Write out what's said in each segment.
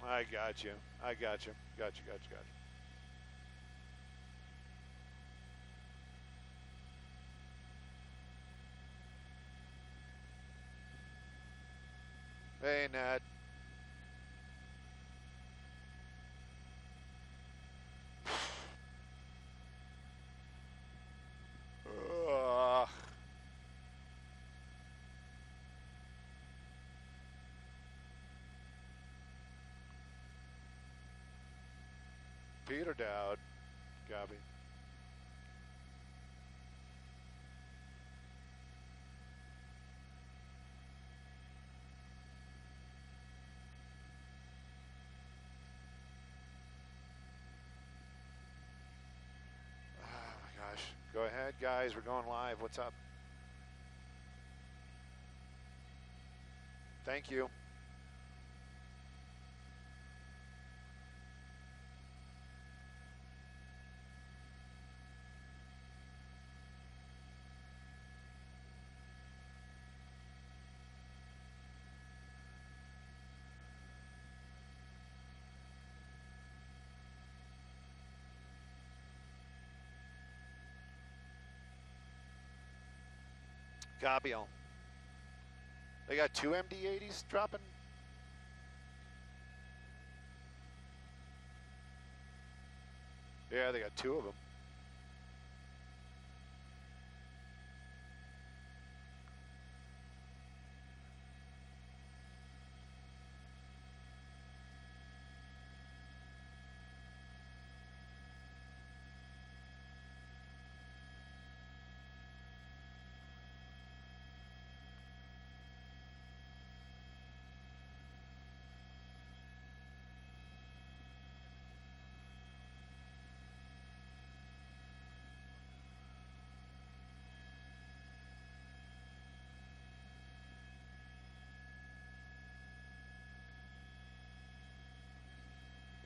I got you. I got you. Got you. Hey, Nat. Peter Dowd. Copy. Go ahead, guys. We're going live. What's up? Thank you. Gabiel. They got 2 MD-80s dropping? Yeah, they got 2 of them.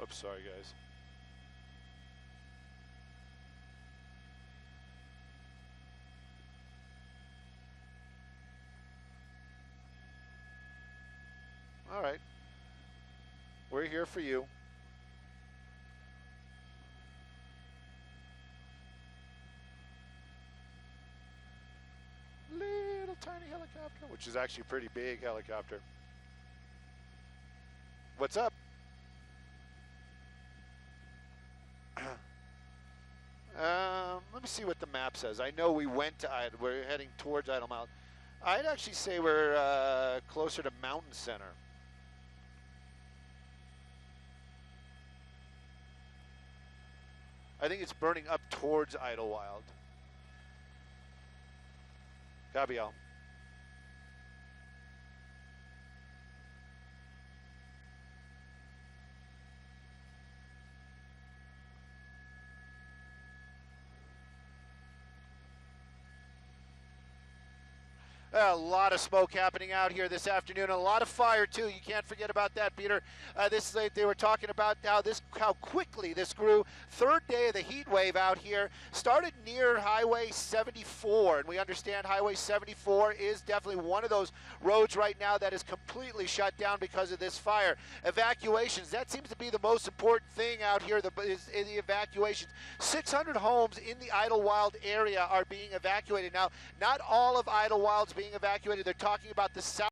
Oops, sorry guys. All right. We're here for you. Little tiny helicopter, which is actually a pretty big helicopter. What's up? Let me see what the map says. I know we went to we're heading towards Idyllwild. I'd actually say we're closer to Mountain Center. I think it's burning up towards Idyllwild. Gabriel. A lot of smoke happening out here this afternoon. A lot of fire too. You can't forget about that, Peter. They were talking about how quickly this grew. Third day of the heat wave out here. Started near Highway 74, and we understand Highway 74 is definitely one of those roads right now that is completely shut down because of this fire. Evacuations. That seems to be the most important thing out here. Is the evacuations. 600 homes in the Idyllwild area are being evacuated now. Not all of Idyllwild's being evacuated. They're talking about the south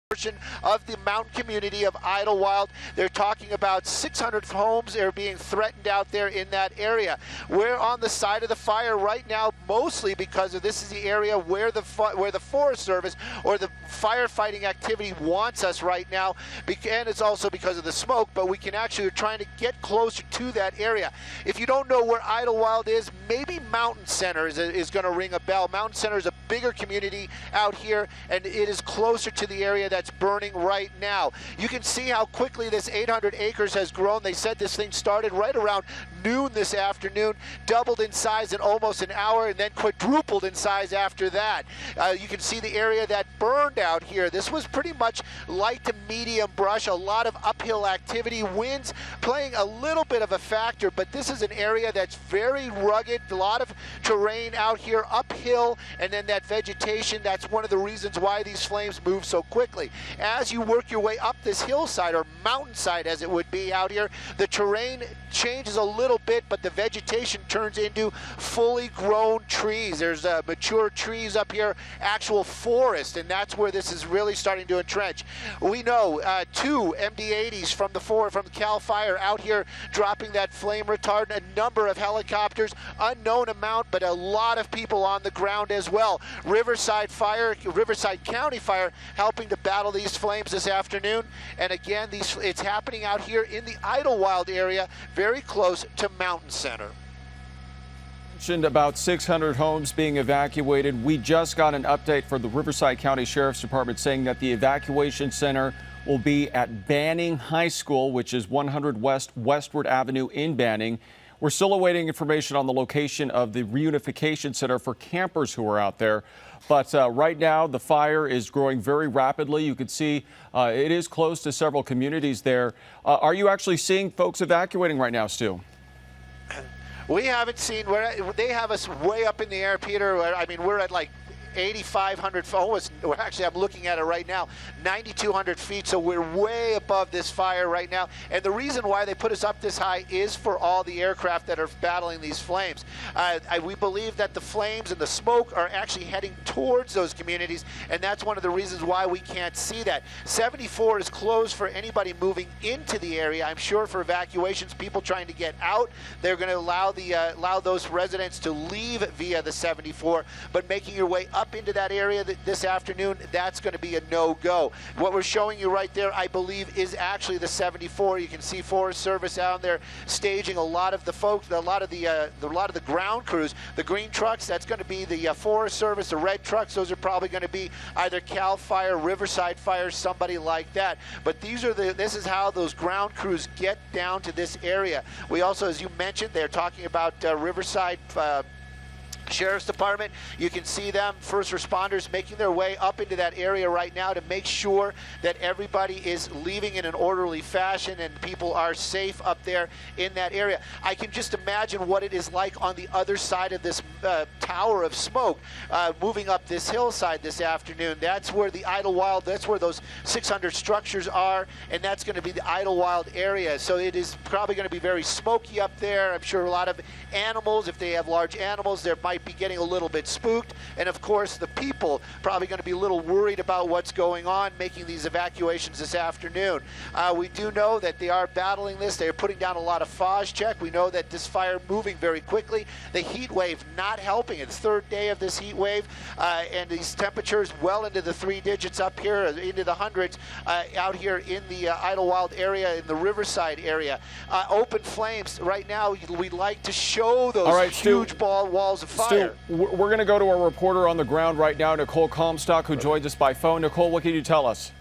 portion of the mountain community of Idyllwild. They're talking about 600 homes that are being threatened out there in that area. We're on the side of the fire right now, mostly because of this is the area where the Forest Service or the firefighting activity wants us right now, and it's also because of the smoke, but we can actually, we're trying to get closer to that area. If you don't know where Idyllwild is, maybe Mountain Center is going to ring a bell. Mountain Center is a bigger community out here, and it is closer to the area that's burning right now. You can see how quickly this 800 acres has grown. They said this thing started right around noon this afternoon, doubled in size in almost an hour, and then quadrupled in size after that. You can see the area that burned out here. This was pretty much light to medium brush, a lot of uphill activity, winds playing a little bit of a factor, but this is an area that's very rugged, a lot of terrain out here, uphill, and then that vegetation. That's one of the reasons why these flames move so quickly. As you work your way up this hillside, or mountainside as it would be out here, the terrain changes a little bit, but the vegetation turns into fully grown trees. There's mature trees up here, actual forest, and that's where this is really starting to entrench. We know 2 MD-80s from the Cal Fire out here dropping that flame retardant, a number of helicopters, unknown amount, but a lot of people on the ground as well. Riverside County Fire helping to battle these flames this afternoon. And again, it's happening out here in the Idyllwild area, very close to Mountain Center. Mentioned about 600 homes being evacuated. We just got an update from the Riverside County Sheriff's Department saying that the evacuation center will be at Banning High School, which is 100 West Westward Avenue in Banning. We're still awaiting information on the location of the reunification center for campers who are out there. But right now, the fire is growing very rapidly. You can see it is close to several communities there. Are you actually seeing folks evacuating right now, Stu? We haven't seen, they have us way up in the air, Peter. I mean, we're at like 8,500, almost, actually I'm looking at it right now, 9,200 feet, so we're way above this fire right now. And the reason why they put us up this high is for all the aircraft that are battling these flames. We believe that the flames and the smoke are actually heading towards those communities, and that's one of the reasons why we can't see that. 74 is closed for anybody moving into the area. I'm sure for evacuations, people trying to get out, they're going to allow those residents to leave via the 74, but making your way up into that area this afternoon, that's going to be a no-go. What we're showing you right there, I believe, is actually the 74. You can see Forest Service out there staging a lot of the folks, a lot of the ground crews. The green trucks, that's going to be the Forest Service. The red trucks, those are probably going to be either Cal Fire, Riverside Fire, somebody like that. But this is how those ground crews get down to this area. We also, as you mentioned, they're talking about Riverside Sheriff's Department. You can see them, first responders, making their way up into that area right now to make sure that everybody is leaving in an orderly fashion and people are safe up there in that area. I can just imagine what it is like on the other side of this tower of smoke moving up this hillside this afternoon. That's where the Idyllwild, that's where those 600 structures are, and that's going to be the Idyllwild area. So it is probably going to be very smoky up there. I'm sure a lot of animals, if they have large animals, there might be getting a little bit spooked, and of course the people probably going to be a little worried about what's going on making these evacuations this afternoon. We do know that they are battling this. They are putting down a lot of fog check. We know that this fire moving very quickly. The heat wave not helping. It's third day of this heat wave, and these temperatures well into the 3 digits up here, into the hundreds out here in the Idyllwild area, in the Riverside area. Open flames right now. We'd like to show those huge walls of fire. Stu, we're going to go to a reporter on the ground right now, Nicole Comstock, who joins us by phone. Nicole, what can you tell us?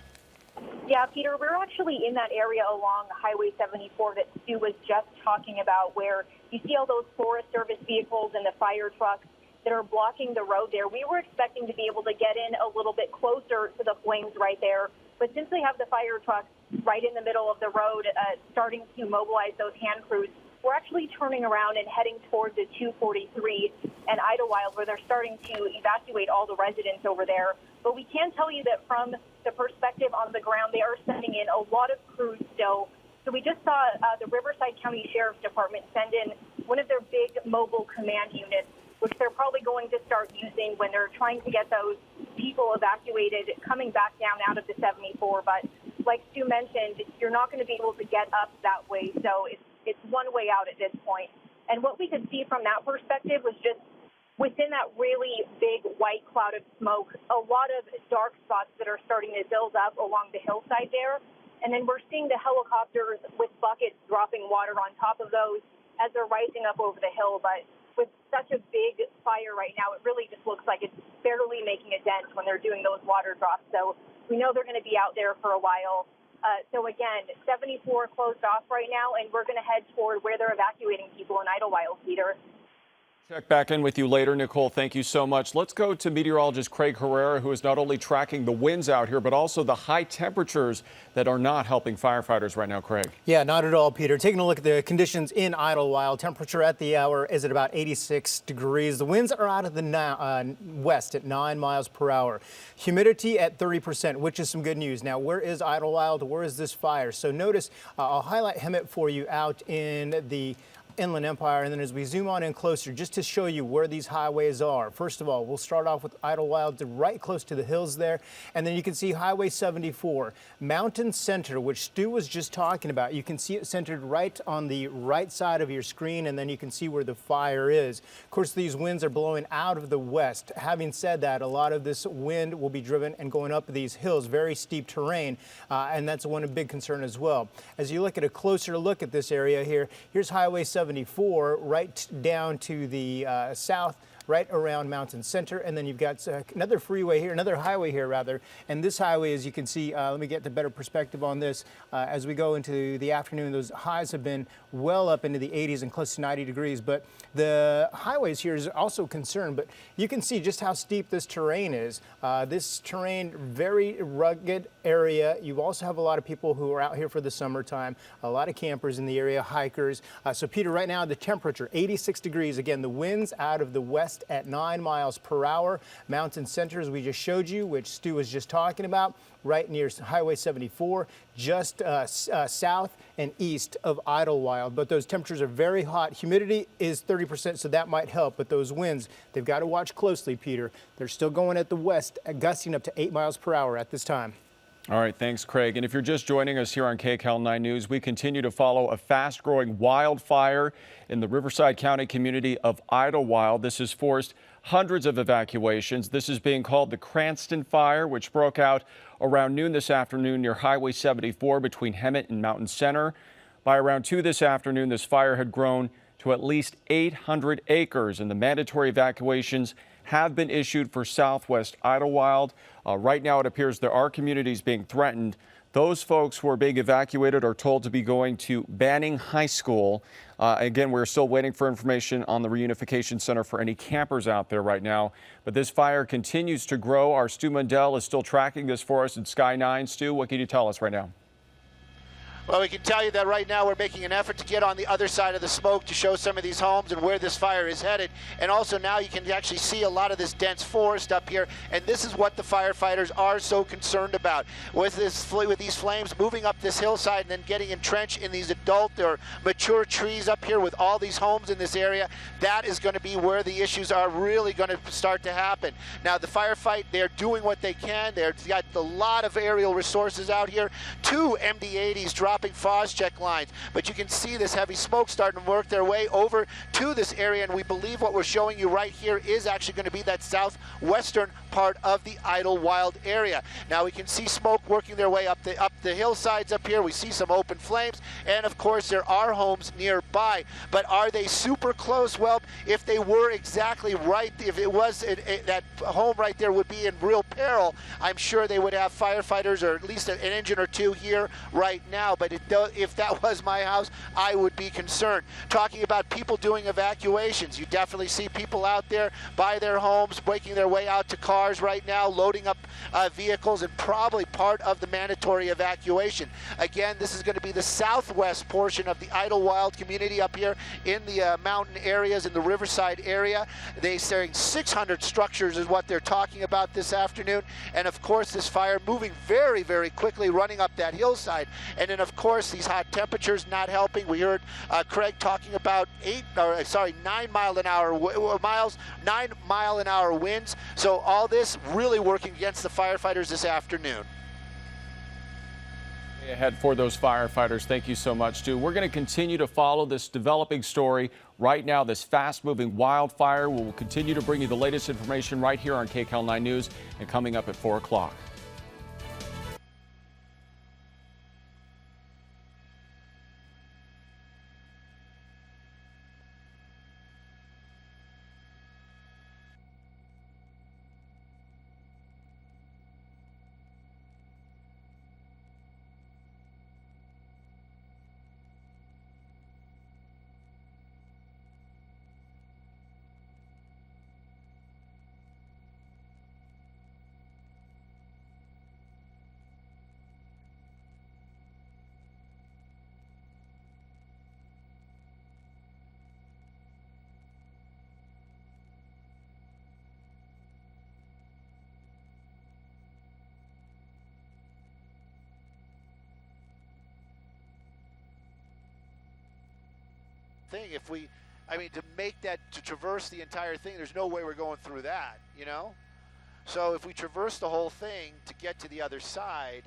Yeah, Peter, we're actually in that area along Highway 74 that Stu was just talking about, where you see all those Forest Service vehicles and the fire trucks that are blocking the road there. We were expecting to be able to get in a little bit closer to the flames right there, but since they have the fire trucks right in the middle of the road starting to mobilize those hand crews, we're actually turning around and heading towards the 243 and Idyllwild, where they're starting to evacuate all the residents over there. But we can tell you that from the perspective on the ground, they are sending in a lot of crews still. So we just saw the Riverside County Sheriff's Department send in one of their big mobile command units, which they're probably going to start using when they're trying to get those people evacuated coming back down out of the 74. But like Stu mentioned, you're not going to be able to get up that way. So it's one way out at this point. And what we could see from that perspective was just within that really big white cloud of smoke, a lot of dark spots that are starting to build up along the hillside there. And then we're seeing the helicopters with buckets dropping water on top of those as they're rising up over the hill. But with such a big fire right now, it really just looks like it's barely making a dent when they're doing those water drops. So we know they're going to be out there for a while. So again, 74 closed off right now, and we're going to head toward where they're evacuating people in Idyllwild, Peter. Check back in with you later, Nicole. Thank you so much. Let's go to meteorologist Craig Herrera, who is not only tracking the winds out here, but also the high temperatures that are not helping firefighters right now, Craig. Yeah, not at all, Peter. Taking a look at the conditions in Idyllwild, temperature at the hour is at about 86 degrees. The winds are out of the west at 9 miles per hour. Humidity at 30%, which is some good news. Now, where is Idyllwild? Where is this fire? So notice, I'll highlight Hemet for you out in the Inland Empire, and then as we zoom on in closer, just to show you where these highways are. First of all, we'll start off with Idyllwild, right close to the hills there, and then you can see Highway 74, Mountain Center, which Stu was just talking about. You can see it centered right on the right side of your screen, and then you can see where the fire is. Of course, these winds are blowing out of the west. Having said that, a lot of this wind will be driven and going up these hills, very steep terrain, and that's one big concern as well. As you look at a closer look at this area here, here's Highway 74 right down to the south, right around Mountain Center, and then you've got another freeway here, another highway here rather, and this highway, as you can see, let me get the better perspective on this. As we go into the afternoon, those highs have been well up into the 80s and close to 90 degrees, but the highways here is also concerned, but you can see just how steep this terrain is. This terrain, very rugged area. You also have a lot of people who are out here for the summertime, a lot of campers in the area, hikers. So Peter, right now the temperature, 86 degrees. Again, the winds out of the west at 9 miles per hour. Mountain Center, as we just showed you, which Stu was just talking about, right near Highway 74, just south and east of Idyllwild. But those temperatures are very hot. Humidity is 30%, so that might help. But those winds, they've got to watch closely, Peter. They're still going at the west, gusting up to 8 miles per hour at this time. All right, thanks, Craig. And if you're just joining us here on KCAL 9 News, we continue to follow a fast-growing wildfire in the Riverside County community of Idyllwild. This has forced hundreds of evacuations. This is being called the Cranston Fire, which broke out around noon this afternoon near Highway 74 between Hemet and Mountain Center. By around 2 this afternoon, this fire had grown to at least 800 acres, and the mandatory evacuations have been issued for southwest Idyllwild. Right now, it appears there are communities being threatened. Those folks who are being evacuated are told to be going to Banning High School. Again, we're still waiting for information on the reunification center for any campers out there right now. But this fire continues to grow. Our Stu Mundell is still tracking this for us in Sky 9. Stu, what can you tell us right now? Well, we can tell you that right now we're making an effort to get on the other side of the smoke to show some of these homes and where this fire is headed. And also now you can actually see a lot of this dense forest up here. And this is what the firefighters are so concerned about. With these flames moving up this hillside and then getting entrenched in these adult or mature trees up here with all these homes in this area, that is going to be where the issues are really going to start to happen. Now, the firefight, they're doing what they can. They've got a lot of aerial resources out here. 2 MD-80s dropping frost check lines, but you can see this heavy smoke starting to work their way over to this area, and we believe what we're showing you right here is actually going to be that southwestern part of the Idyllwild area. Now we can see smoke working their way up the hillsides up here. We see some open flames, and of course there are homes nearby, but are they super close? Well, if they were exactly right, if it was that home right there would be in real peril, I'm sure they would have firefighters or at least an engine or 2 here right now. But if that was my house, I would be concerned. Talking about people doing evacuations, you definitely see people out there by their homes, making their way out to cars right now, loading up vehicles, and probably part of the mandatory evacuation. Again, this is going to be the southwest portion of the Idyllwild community up here in the mountain areas, in the Riverside area. They're saying 600 structures is what they're talking about this afternoon. And of course, this fire moving very, very quickly, running up that hillside. And then of course, these hot temperatures not helping. We heard Craig talking about 9 mile an hour winds. So all this really working against the firefighters this afternoon. Ahead for those firefighters. Thank you so much, Stu. We're going to continue to follow this developing story. Right now, this fast-moving wildfire. We will continue to bring you the latest information right here on KCAL 9 News and coming up at 4 o'clock. thing. If we, I mean, to make that, to traverse the entire thing, there's no way we're going through that, you know? So if we traverse the whole thing to get to the other side,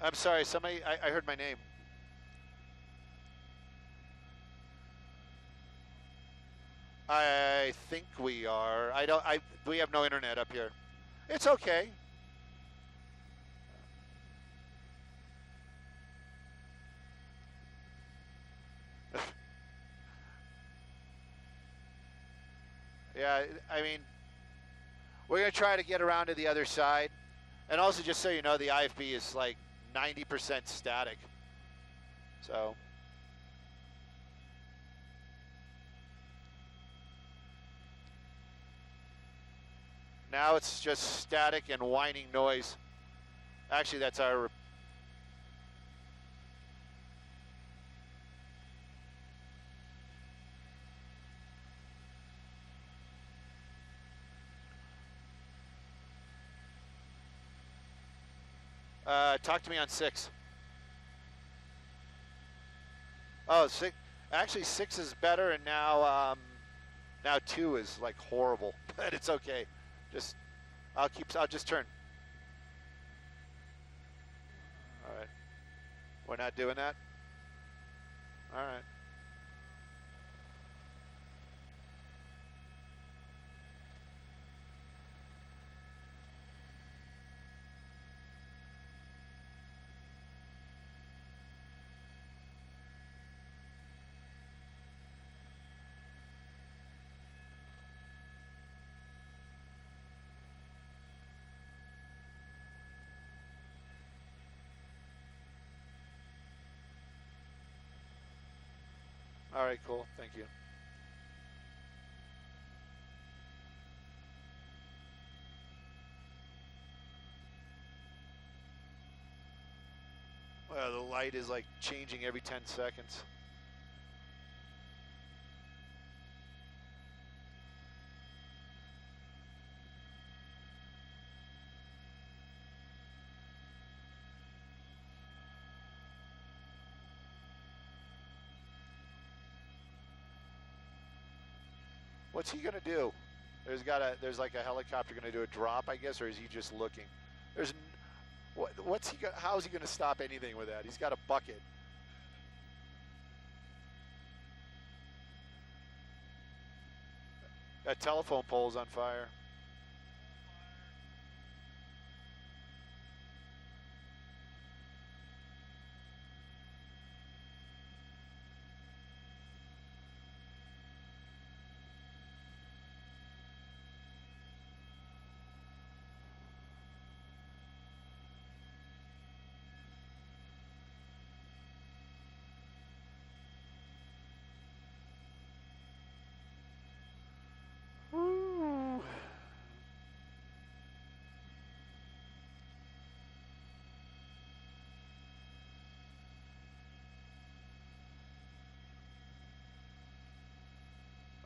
I'm sorry, somebody, I heard my name. I think we are. We have no internet up here. It's okay. Yeah, I mean, we're going to try to get around to the other side. And also, just so you know, the IFB is like 90% static. So. Now it's just static and whining noise. Actually, that's our... talk to me on 6. Oh, 6. Actually, 6 is better, and now 2 is like horrible, but it's okay. Just, I'll just turn. All right. We're not doing that? All right. All right, cool. Thank you. Well, the light is like changing every 10 seconds. What's he gonna do? There's like a helicopter gonna do a drop, I guess, or is he just looking? How's he gonna stop anything with that? He's got a bucket. That telephone pole's on fire.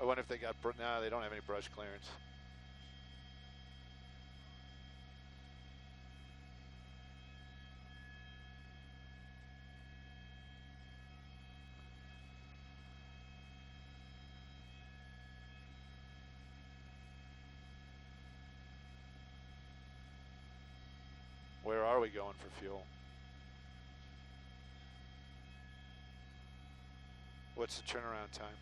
I wonder if they got, no, they don't have any brush clearance. Where are we going for fuel? What's the turnaround time?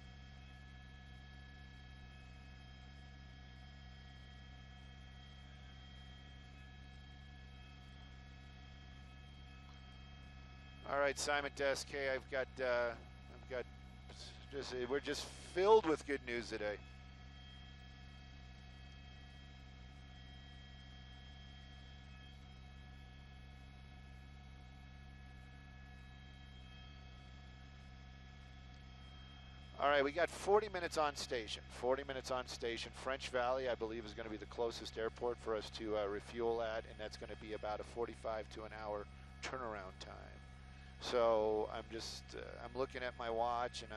All right, Simon Desk. Hey, we're just filled with good news today. All right, we got 40 minutes on station. 40 minutes on station. French Valley, I believe, is going to be the closest airport for us to refuel at, and that's going to be about a 45 to an hour turnaround time. So I'm just, I'm looking at my watch, and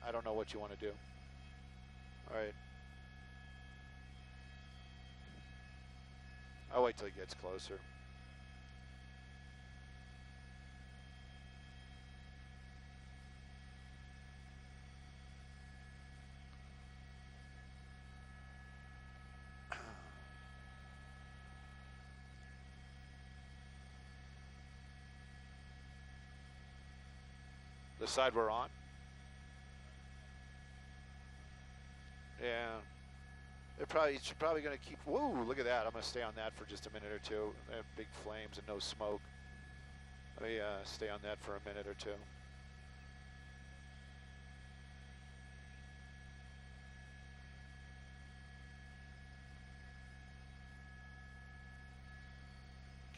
I don't know what you want to do. All right. I'll wait till he gets closer. The side we're on? Yeah. It's probably going to keep, whoa, look at that. I'm going to stay on that for just a minute or two. They have big flames and no smoke. Let me stay on that for a minute or two.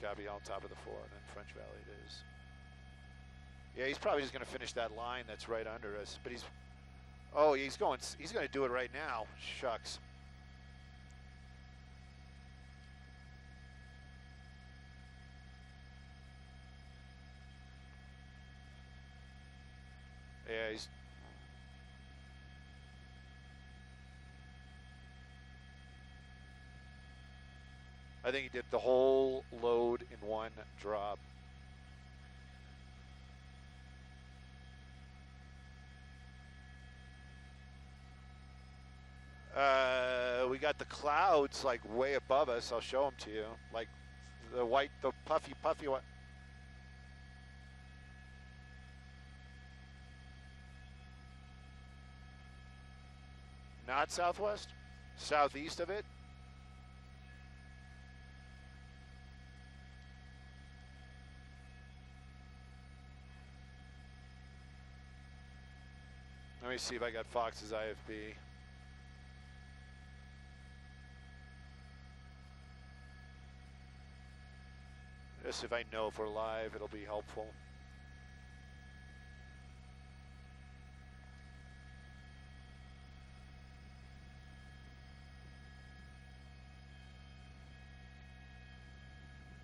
Copy, on top of the 4, and then French Valley it is. Yeah, he's probably just going to finish that line that's right under us. But he's, oh, he's going to do it right now. Shucks. Yeah, he's. I think he did the whole load in one drop. We got the clouds like way above us. I'll show them to you. Like the white, the puffy white. Not southwest? Southeast of it? Let me see if I got Fox's IFB. Just if I know if we're live, it'll be helpful.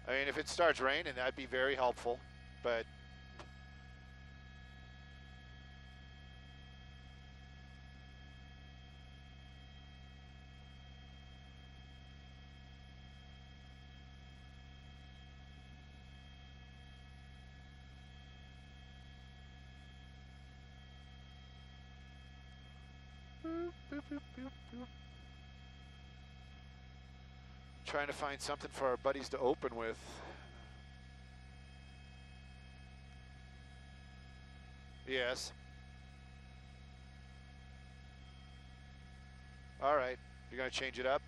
I mean, if it starts raining, that'd be very helpful, but trying to find something for our buddies to open with. Yes. All right. You're going to change it up?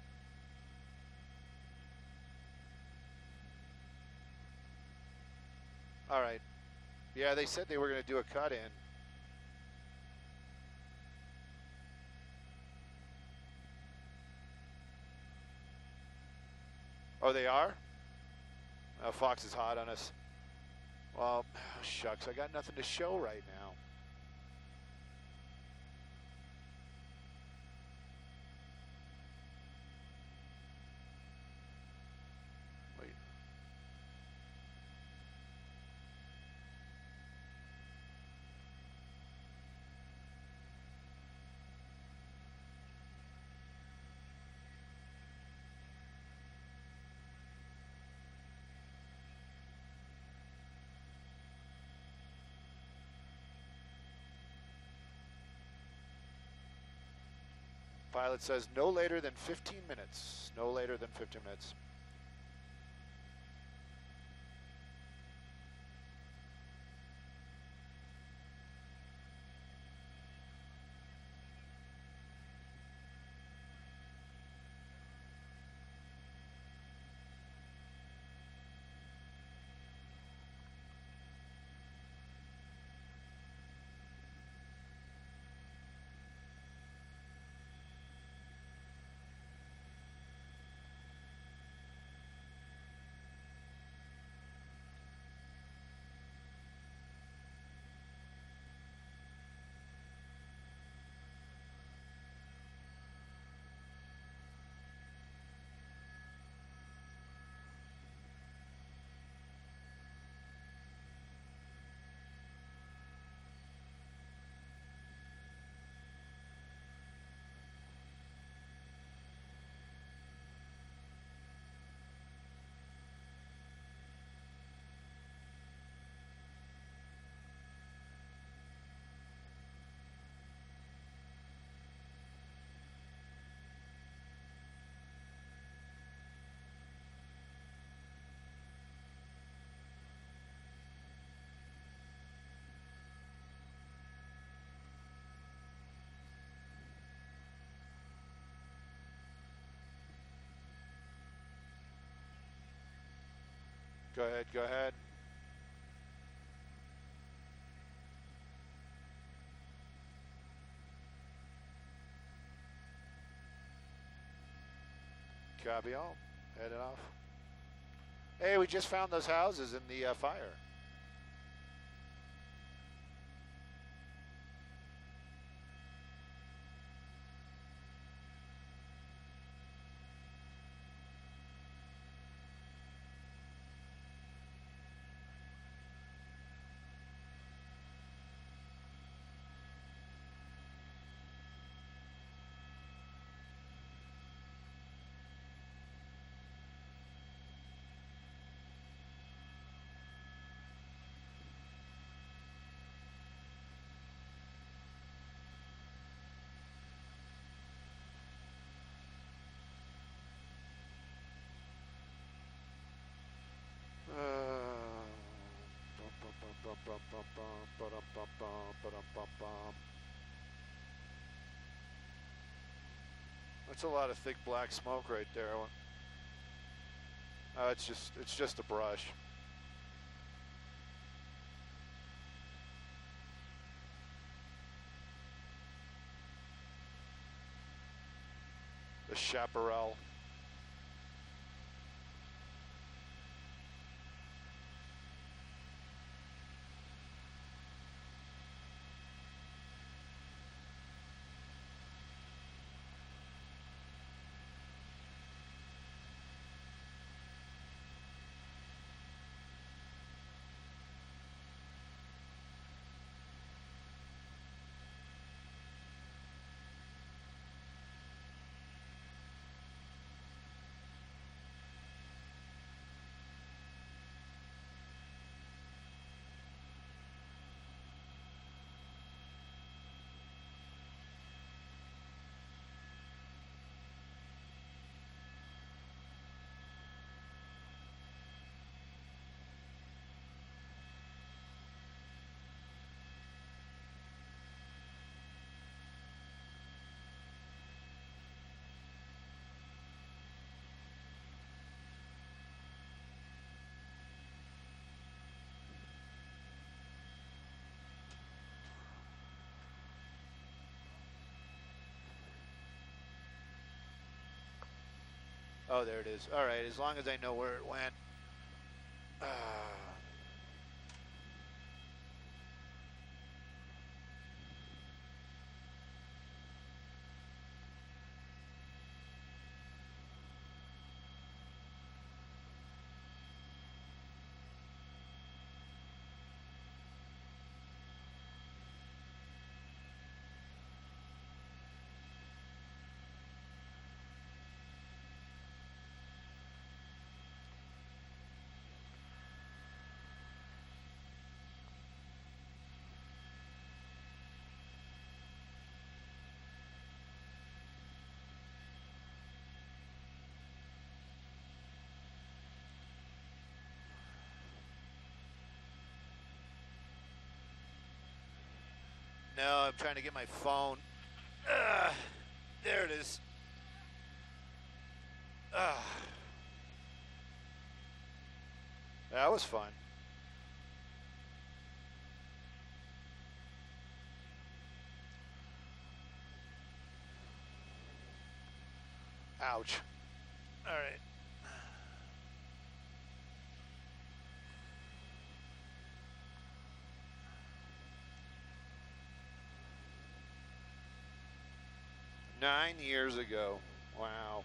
All right. Yeah, they said they were going to do a cut in. Oh, they are? Oh, Fox is hot on us. Well, shucks, I got nothing to show right now. Wait. Pilot says no later than 15 minutes. No later than 15 minutes. Go ahead, go ahead. Copy all. Heading off. Hey, we just found those houses in the fire. That's a lot of thick black smoke right there. It's just a brush. The chaparral. Oh, there it is. All right, as long as I know where it went. No, I'm trying to get my phone. There it is. That was fun. Ouch. All right. Nine years ago. Wow.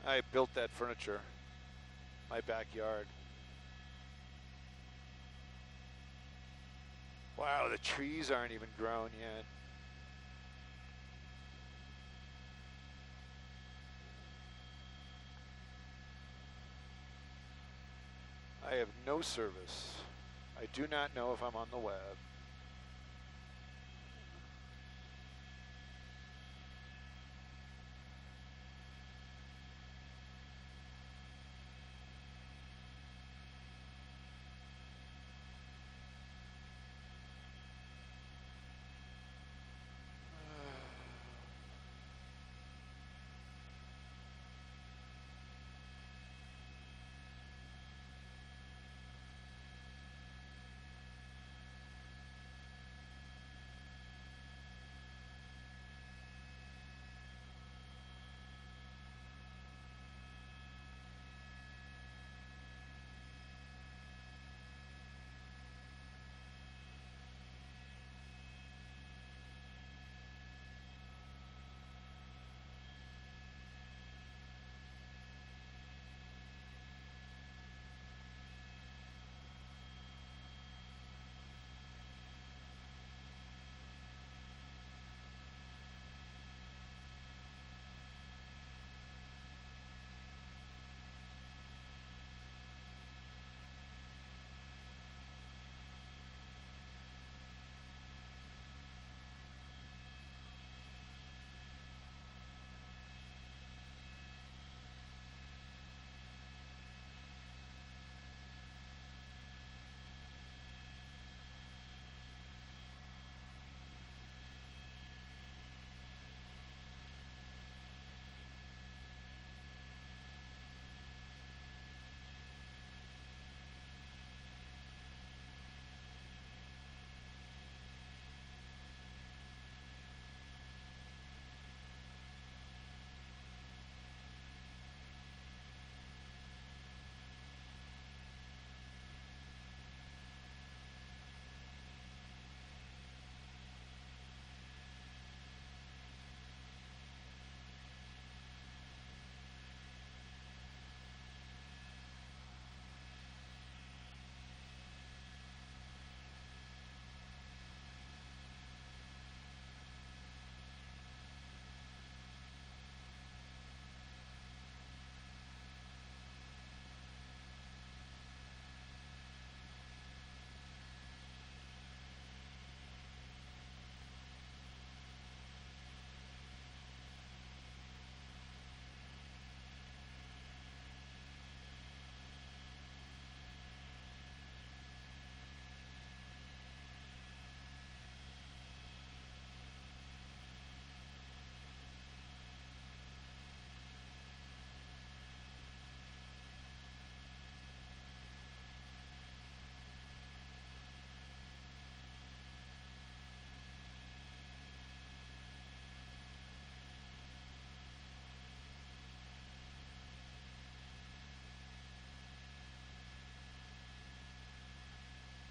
I built that furniture. My backyard. Wow, the trees aren't even grown yet. I have no service. I do not know if I'm on the web.